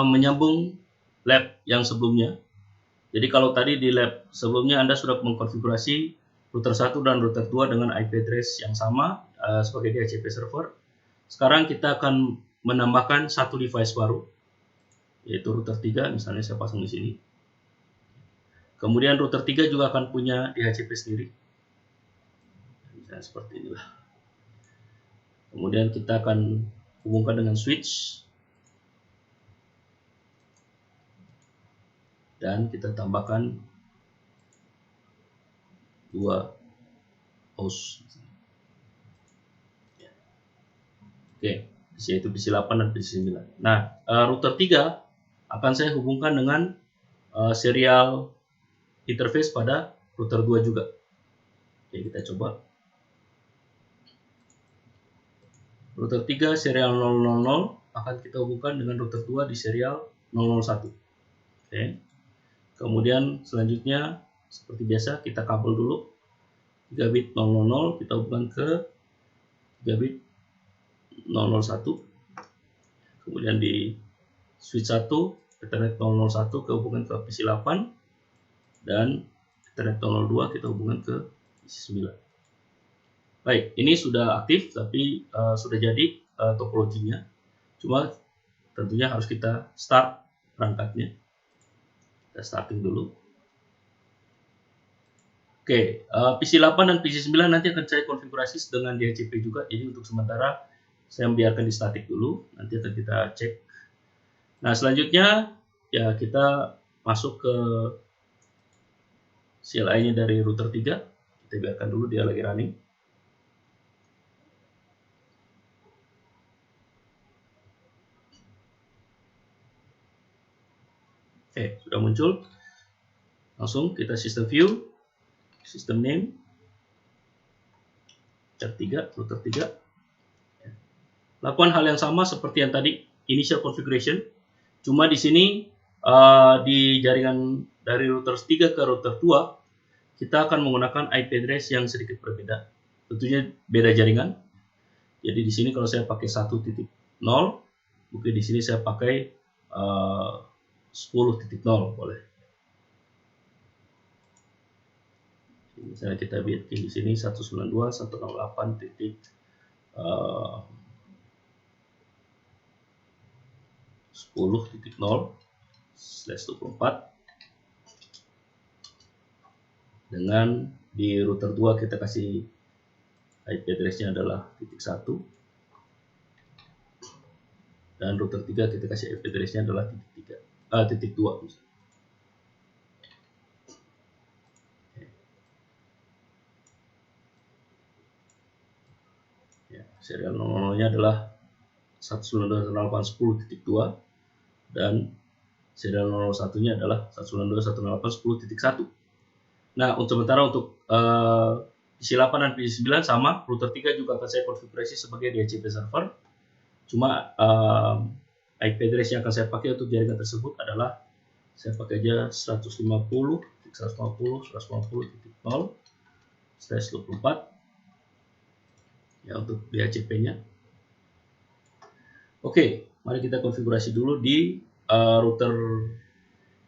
menyambung lab yang sebelumnya. Jadi kalau tadi di lab sebelumnya Anda sudah mengkonfigurasi router 1 dan router 2 dengan IP address yang sama sebagai DHCP server. Sekarang kita akan menambahkan satu device baru, yaitu router 3, misalnya saya pasang di sini. Kemudian router 3 juga akan punya DHCP sendiri. Misalnya seperti inilah. Kemudian kita akan hubungkan dengan switch. Dan kita tambahkan 2 host. Oke, yaitu PC 8 dan PC 9. Nah, router 3 akan saya hubungkan dengan serial interface pada router 2 juga. Oke, kita coba. Router 3 serial 000 akan kita hubungkan dengan router 2 di serial 001. Oke. Kemudian selanjutnya seperti biasa kita kabel dulu 3 bit 000 kita hubungkan ke 3 bit 001. Kemudian di switch 1 Ethernet 001 ke hubungan ke PC 8 dan Ethernet 002 kita hubungan ke PC 9. Baik, ini sudah aktif tapi sudah jadi topologinya. Cuma tentunya harus kita start perangkatnya. Kita starting dulu. Oke, PC 8 dan PC 9 nanti akan saya konfigurasi dengan DHCP juga. Jadi untuk sementara saya membiarkan di static dulu. Nanti akan kita cek. Nah, selanjutnya ya kita masuk ke CLI-nya dari router 3. Kita biarkan dulu dia lagi running. Oke, sudah muncul. Langsung kita system view, system name, chat 3, router 3. Lakukan hal yang sama seperti yang tadi, initial configuration. Cuma di sini di jaringan dari router 3 ke router 2, kita akan menggunakan IP address yang sedikit berbeda. Tentunya beda jaringan. Jadi di sini kalau saya pakai 1.0, mungkin di sini saya pakai 10.0 boleh. Misalnya kita bikin di sini 192.168.10.0/24 dengan di router 2 kita kasih IP address-nya adalah .1 dan router 3 kita kasih IP address-nya adalah .2 misalnya. Serial 00-nya adalah 192.168.10.2 dan serial 01-nya adalah 192.168.10.1. Nah, untuk sementara untuk PC 8 dan PC 9 sama, router 3 juga akan saya konfigurasi sebagai DHCP server. Cuma IP address yang akan saya pakai untuk jaringan tersebut adalah saya pakai aja 150.150.0/24 ya untuk DHCP-nya. Oke, mari kita konfigurasi dulu di router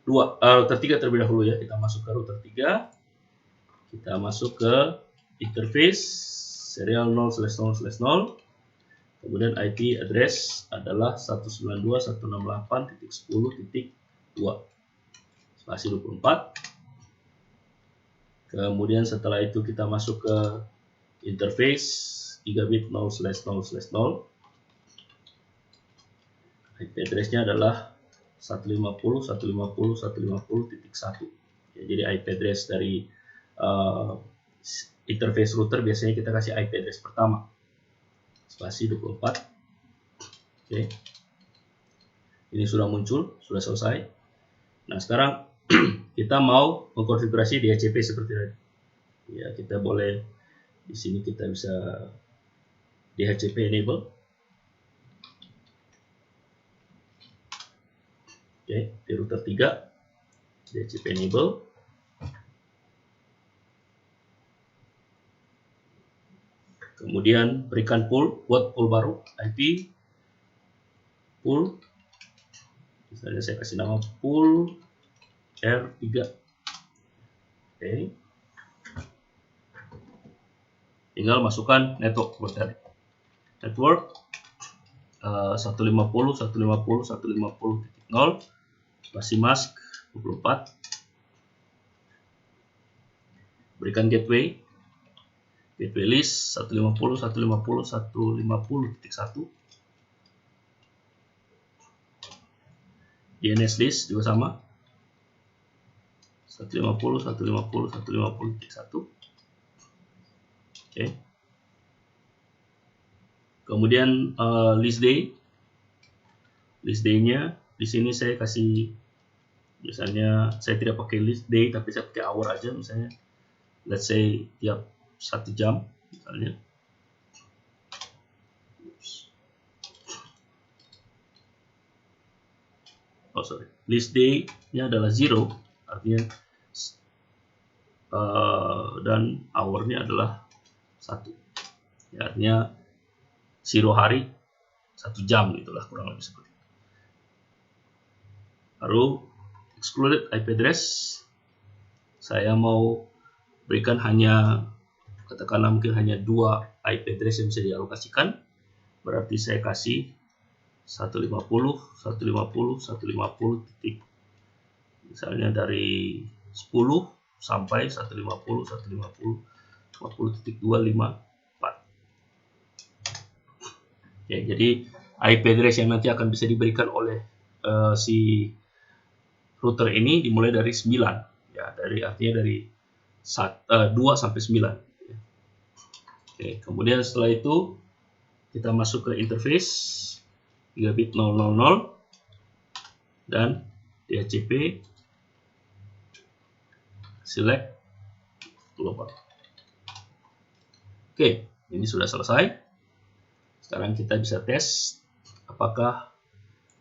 3 terlebih dahulu ya. Kita masuk ke router 3. Kita masuk ke interface serial 0/0/0. Kemudian IP address adalah 192.168.10.2 spasi 24. Kemudian setelah itu kita masuk ke interface 3 bit 0/0/0. IP address-nya adalah 150.150.150.1. Ya, jadi IP address dari interface router biasanya kita kasih IP address pertama spasi 24. Oke. Ini sudah muncul, sudah selesai. Nah, sekarang kita mau mengkonfigurasi DHCP seperti tadi. Ya, kita boleh di sini kita bisa DHCP enable. Oke, di router 3 DHCP enable. Kemudian berikan pool, buat pool baru IP pool Misalnya saya kasih nama pool R3. Oke. Tinggal masukkan network buat tadi. Network 150.150.150.0 spasi mask 24. Berikan gateway list 150.150.150.1. DNS list juga sama 150.150.150.1. Oke. Kemudian list day-nya di sini saya kasih, misalnya saya tidak pakai list day tapi saya pakai hour aja, misalnya let's say tiap 1 jam misalnya. List day-nya adalah 0, artinya dan hour-nya adalah 1. Ya, artinya 0 hari 1 jam, itulah kurang lebih seperti itu. Lalu excluded IP address, saya mau berikan hanya, katakanlah mungkin hanya 2 IP address yang bisa dialokasikan, berarti saya kasih 150 titik, misalnya dari 10 sampai 150.254. Oke, jadi IP address yang nanti akan bisa diberikan oleh si router ini dimulai dari 9, ya, artinya dari 2 sampai 9. Oke, kemudian setelah itu kita masuk ke interface gigabit 000 dan DHCP select global. Oke, ini sudah selesai. Sekarang kita bisa tes apakah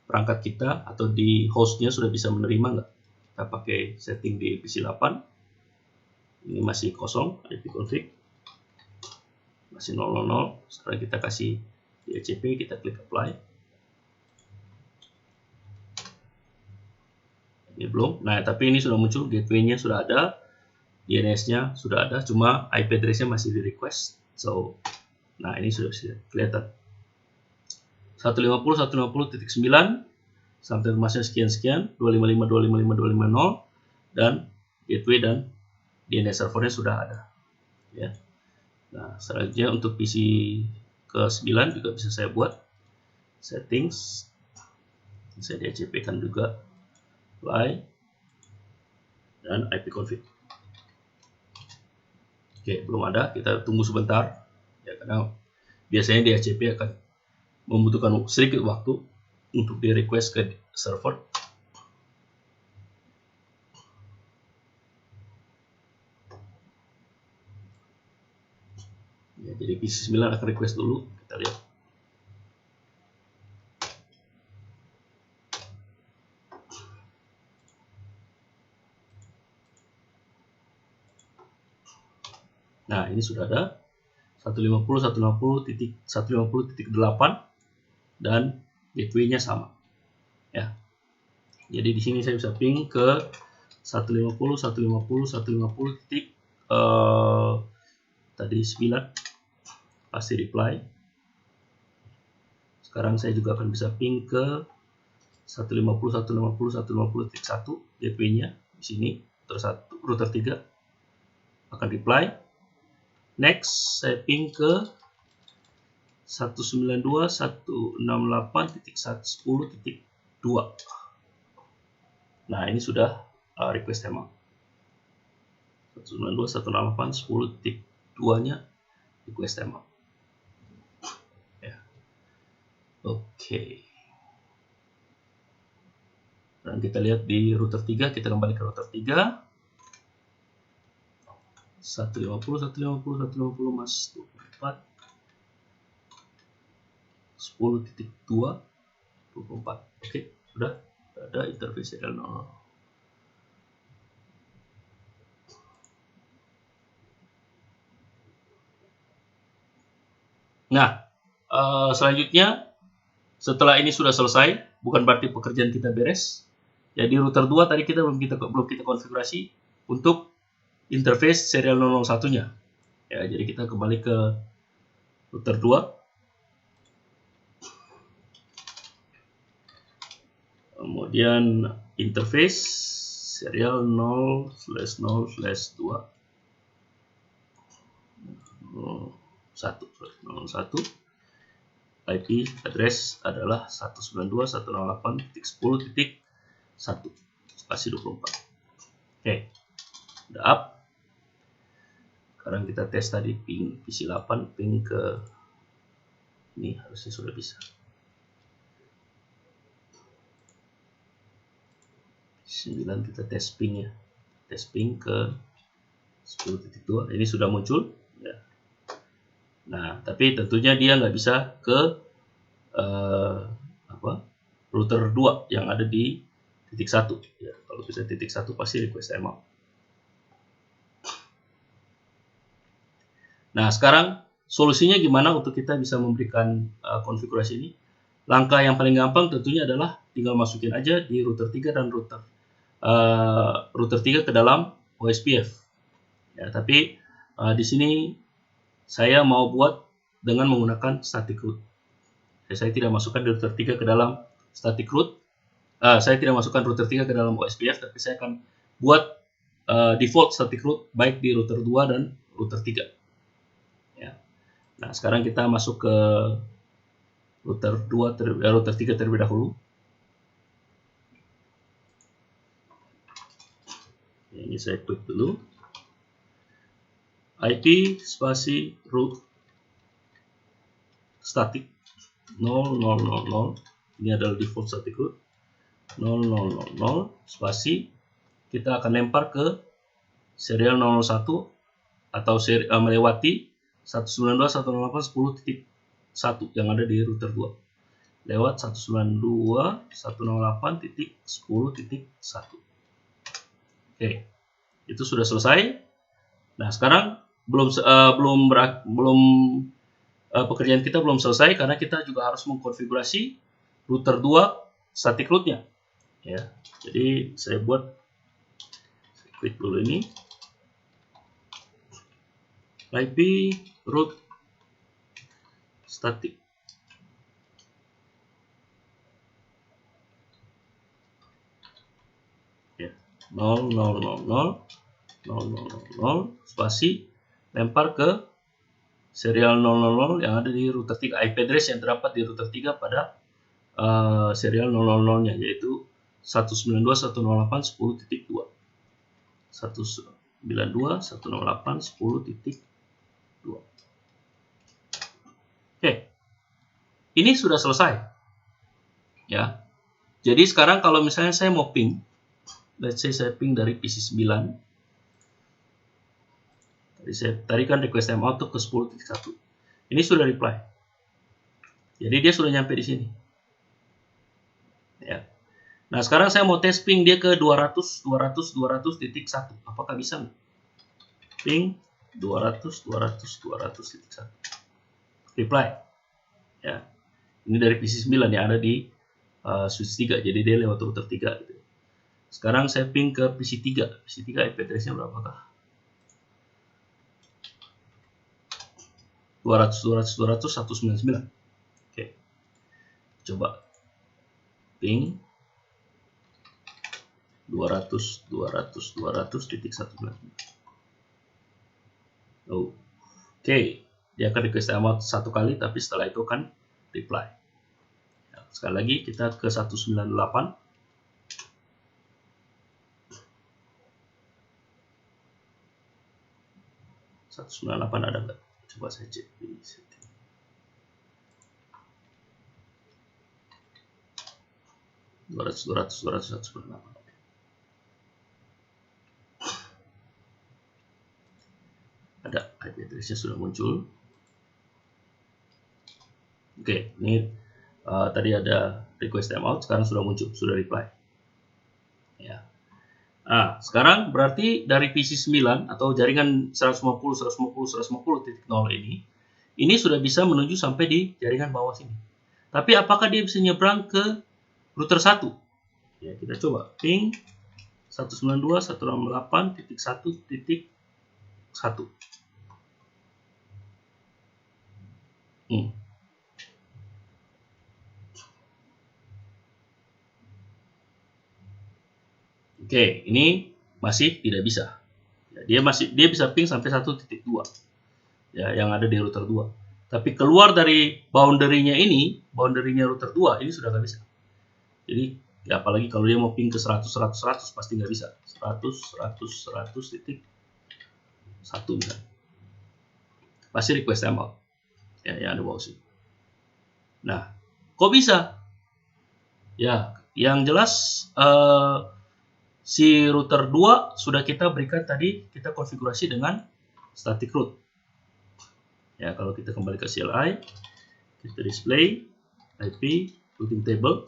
perangkat kita atau di hostnya sudah bisa menerima nggak. Kita pakai setting di PC 8. Ini masih kosong, IP config masih 000. Sekarang kita kasih DHCP, kita klik apply. Ini belum. Nah, tapi ini sudah muncul, gateway-nya sudah ada, DNS-nya sudah ada, cuma IP address-nya masih di request. So, nah ini sudah kelihatan. 150.150.9 sampai masnya sekian-sekian, 255.255.250, dan gateway dan DNS servernya sudah ada. Ya. Nah, selanjutnya untuk PC ke-9 juga bisa saya buat settings. Saya DHCP kan juga apply dan IP config. Oke, belum ada, kita tunggu sebentar ya, karena biasanya DHCP akan membutuhkan sedikit waktu untuk di request ke server. Ya, jadi PC 9 akan request dulu, kita lihat. Nah, ini sudah ada 150.150.150.8 dan gateway-nya sama. Ya. Jadi di sini saya bisa ping ke 150.150.150 titik tadi 9, pasti reply. Sekarang saya juga akan bisa ping ke 150.150.150.1 gateway-nya di sini, terus router 3 akan reply. Next, saya ping ke 192.168.110.2. Nah, ini sudah request emang. 192.168.10.2-nya request emang. Ya. Oke. Dan kita lihat di router 3, kita kembali ke router 3. 150 mas 24 10.2 24. Oke, sudah ada interface serial 0. Nah, selanjutnya setelah ini sudah selesai, bukan berarti pekerjaan kita beres. Jadi router 2 tadi belum kita konfigurasi untuk interface serial 001-nya. Ya, jadi kita kembali ke router 2. Kemudian interface serial 0/0/2 1/0/1. IP address adalah 192.168.10.1 spasi 24. Oke, udah up. Sekarang kita tes tadi ping PC 8, ping ke ini harusnya sudah bisa. 9 kita tes ping ya. Tes ping ke 10.2. Ini sudah muncul ya. Nah, tapi tentunya dia nggak bisa ke router 2 yang ada di titik 1 ya. Kalau kita titik 1 pasti request timeout. Nah, sekarang solusinya gimana untuk kita bisa memberikan konfigurasi ini? Langkah yang paling gampang tentunya adalah tinggal masukin aja di router 3 dan router 3 ke dalam OSPF. Ya, tapi di sini saya mau buat dengan menggunakan static root. Saya tidak masukkan router 3 ke dalam static root. Saya tidak masukkan router 3 ke dalam OSPF, tapi saya akan buat default static root baik di router 2 dan router 3. Ya. Nah, sekarang kita masuk ke router 3 terlebih dahulu. Ini saya klik dulu. IP spasi root static 0000. Ini adalah default static root 0000 spasi. Kita akan lempar ke serial 001 atau melewati 192.168.10.1 yang ada di router 2 lewat 192.168.10.1. Oke, itu sudah selesai. Nah, sekarang pekerjaan kita belum selesai karena kita juga harus mengkonfigurasi router 2 static rootnya. Ya, jadi saya klik dulu ini. IP root static. Ya, 0000 spasi lempar ke serial 000 yang ada di router 3. IP address yang terdapat di router 3 pada serial 000-nya yaitu 192.168.10.2. 192.168.10.2. Oke, ini sudah selesai. Ya, jadi sekarang kalau misalnya saya mau ping, let's say saya ping dari PC 9. Tadi kan request timeout ke 10.1. Ini sudah reply. Jadi dia sudah nyampe di sini. Ya. Nah, sekarang saya mau tes ping dia ke 200.200.200.1. Apakah bisa? Ping 200.200.200.1. Reply. Ya. Ini dari PC 9 yang ada di switch 3. Jadi dia lewat router 3 gitu. Sekarang saya ping ke PC 3. PC 3 IP address-nya berapakah? 200.199. Oke. Coba ping 200.200.200.199. Oke, dia akan request timeout satu kali, tapi setelah itu akan reply. Ya, sekali lagi kita ke 198. 198 ada nggak? Coba saya cek di setting. Ada IP address-nya sudah muncul. Oke, ini tadi ada request timeout, sekarang sudah muncul, sudah reply. Ya. Nah, sekarang berarti dari PC 9 atau jaringan 150.150.150.0 ini sudah bisa menuju sampai di jaringan bawah sini. Tapi apakah dia bisa nyebrang ke router 1. Ya, kita coba ping 192.168.1.1. Oke, ini masih tidak bisa. Ya, dia bisa ping sampai 1.2. Ya, yang ada di router 2. Tapi keluar dari boundary-nya router 2 ini sudah nggak bisa. Jadi ya, apalagi kalau dia mau ping ke 100 pasti nggak bisa. 100.100.1 misalnya. Pasti request timeout. Ya, yang ada bawah sini. Nah, kok bisa? Ya, yang jelas si router 2 sudah kita berikan tadi, kita konfigurasi dengan static root. Ya, kalau kita kembali ke CLI, kita display IP routing table.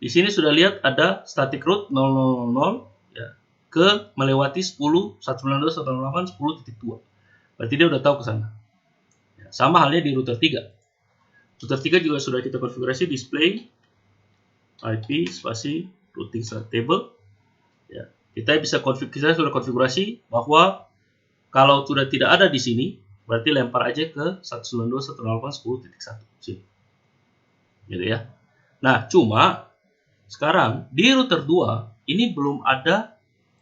Di sini sudah lihat ada static root 000 ya, ke melewati 10.192.168.10.2. Berarti dia udah tahu ke sana. Ya, sama halnya di router 3. Router 3 juga sudah kita konfigurasi display IP spasi routing table. Ya, kita sudah konfigurasi bahwa kalau sudah tidak ada di sini, berarti lempar aja ke 192.168.10.1 sini. Gitu ya. Nah, cuma sekarang di router 2 ini belum ada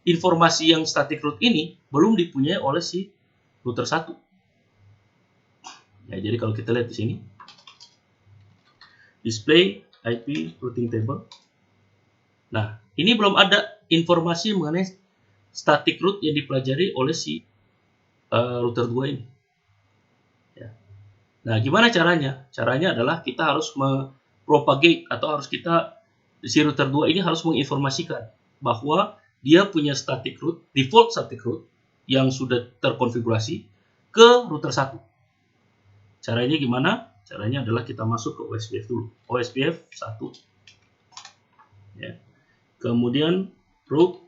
informasi yang static root ini belum dipunyai oleh si router 1. Ya, jadi kalau kita lihat di sini display IP routing table. Nah, ini belum ada informasi mengenai static root yang dipelajari oleh si router 2 ini. Ya. Nah, gimana caranya? Caranya adalah kita harus propagate atau si router 2 ini harus menginformasikan bahwa dia punya static root, default static root yang sudah terkonfigurasi ke router 1. Caranya gimana? Caranya adalah kita masuk ke OSPF dulu. OSPF 1. Ya. Kemudian root.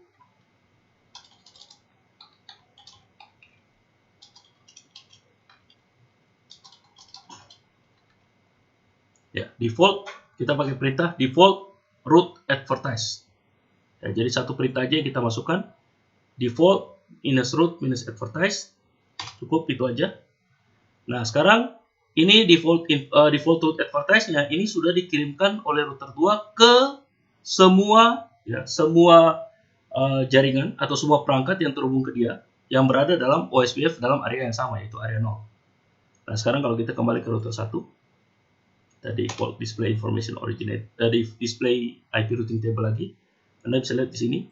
Ya, default kita pakai perintah default root advertise. Ya, jadi satu perintah aja yang kita masukkan, default -root -advertise. Cukup itu aja. Nah, sekarang ini default root advertise-nya ini sudah dikirimkan oleh router 2 ke semua jaringan atau semua perangkat yang terhubung ke dia yang berada dalam OSPF dalam area yang sama, yaitu area 0. Nah, sekarang kalau kita kembali ke router 1, tadi default display information originate, dari display IP routing table lagi, Anda bisa lihat di sini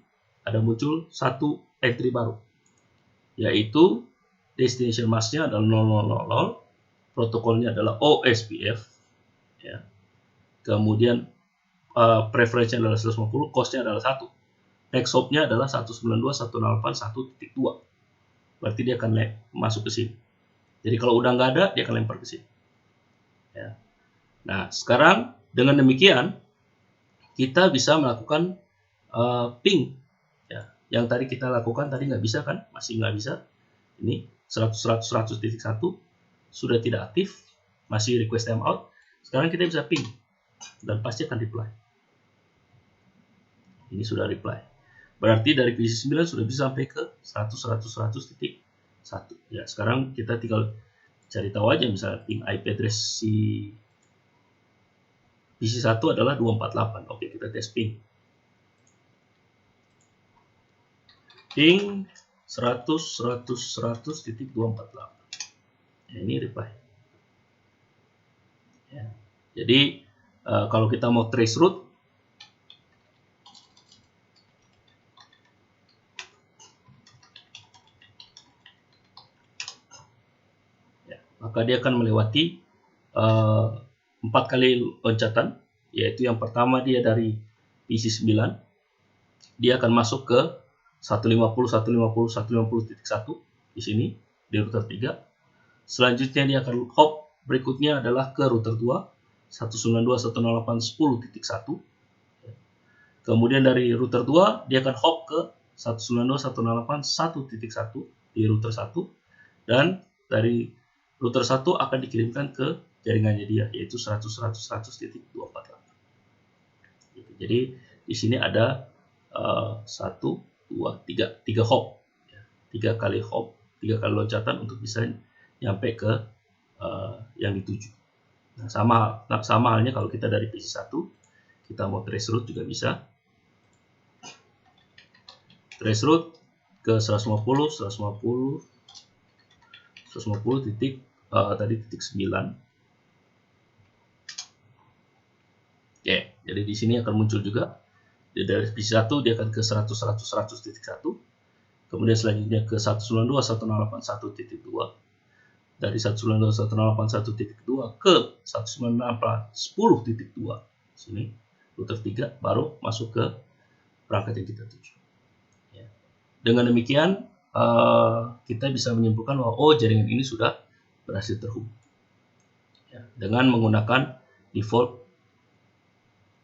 ada muncul satu entry baru, yaitu destination mask-nya adalah 0000, protokolnya adalah OSPF, ya. Kemudian preference-nya adalah 150, cost-nya adalah 1, next hop-nya adalah 192.168.1.2, berarti dia akan masuk ke sini. Jadi kalau udah nggak ada, dia akan lempar ke sini. Ya. Nah, sekarang dengan demikian kita bisa melakukan ping. Ya, yang tadi kita lakukan tadi nggak bisa kan? Masih nggak bisa. Ini 100.100.100.1 sudah tidak aktif, masih request timeout. Sekarang kita bisa ping dan pasti akan reply. Ini sudah reply. Berarti dari PC 9 sudah bisa sampai ke 100.100.100.1. Ya, sekarang kita tinggal cari tahu aja misalnya ping IP address si PC 1 adalah 248. Oke, kita tes ping. Ping 100.100.100.248. Ya, ini reply. Ya. Jadi kalau kita mau trace root, ya, maka dia akan melewati 4 kali loncatan, yaitu yang pertama dia dari PC 9, dia akan masuk ke 150.150.150.1 di sini di router 3. Selanjutnya dia akan hop berikutnya adalah ke router 2 192.168.10.1. Kemudian dari router 2 dia akan hop ke 192.168.1.1 di router 1, dan dari router 1 akan dikirimkan ke jaringannya dia, yaitu 100.100.100.248. Jadi di sini ada 1, 2, 3 hop, 3 kali hop, 3 kali loncatan untuk bisa nyampe ke yang dituju. Nah, sama halnya kalau kita dari PC1 kita mau trace route juga bisa. Trace route ke 150 titik tadi titik 9. Oke, jadi di sini akan muncul juga. Dari PC1 dia akan ke 100 titik 1. Kemudian selanjutnya ke 192.168.1.2. Dari 192.168.1.2 ke 198.10.2. Sini router 3 baru masuk ke perangkat yang kita tuju. Ya. Dengan demikian kita bisa menyimpulkan bahwa jaringan ini sudah berhasil terhubung. Ya, dengan menggunakan default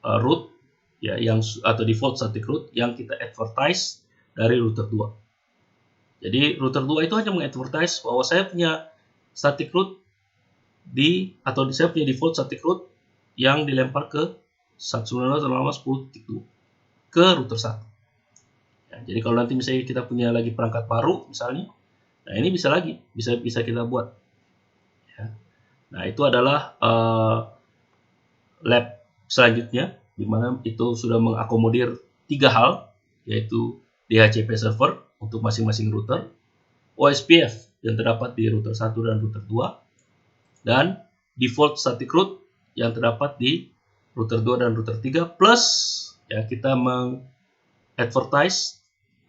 route ya atau default static route yang kita advertise dari router 2. Jadi router 2 itu hanya mengadvertise bahwa saya punya static route saya punya default static route yang dilempar ke 192.168.10.2 ke router 1. Ya, jadi kalau nanti misalnya kita punya lagi perangkat baru misalnya, nah ini bisa kita buat. Ya. Nah itu adalah lab selanjutnya, di mana itu sudah mengakomodir 3 hal, yaitu DHCP server untuk masing-masing router, OSPF yang terdapat di router 1 dan router 2, dan default static route yang terdapat di router 2 dan router 3, plus ya kita mengadvertise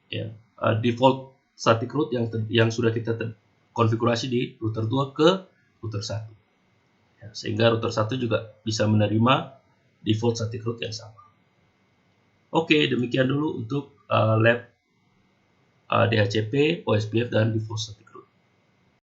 ya, default static route yang sudah kita konfigurasi di router 2 ke router 1. Ya, sehingga router 1 juga bisa menerima default static route yang sama. Oke, demikian dulu untuk lab DHCP, OSPF, dan default static route.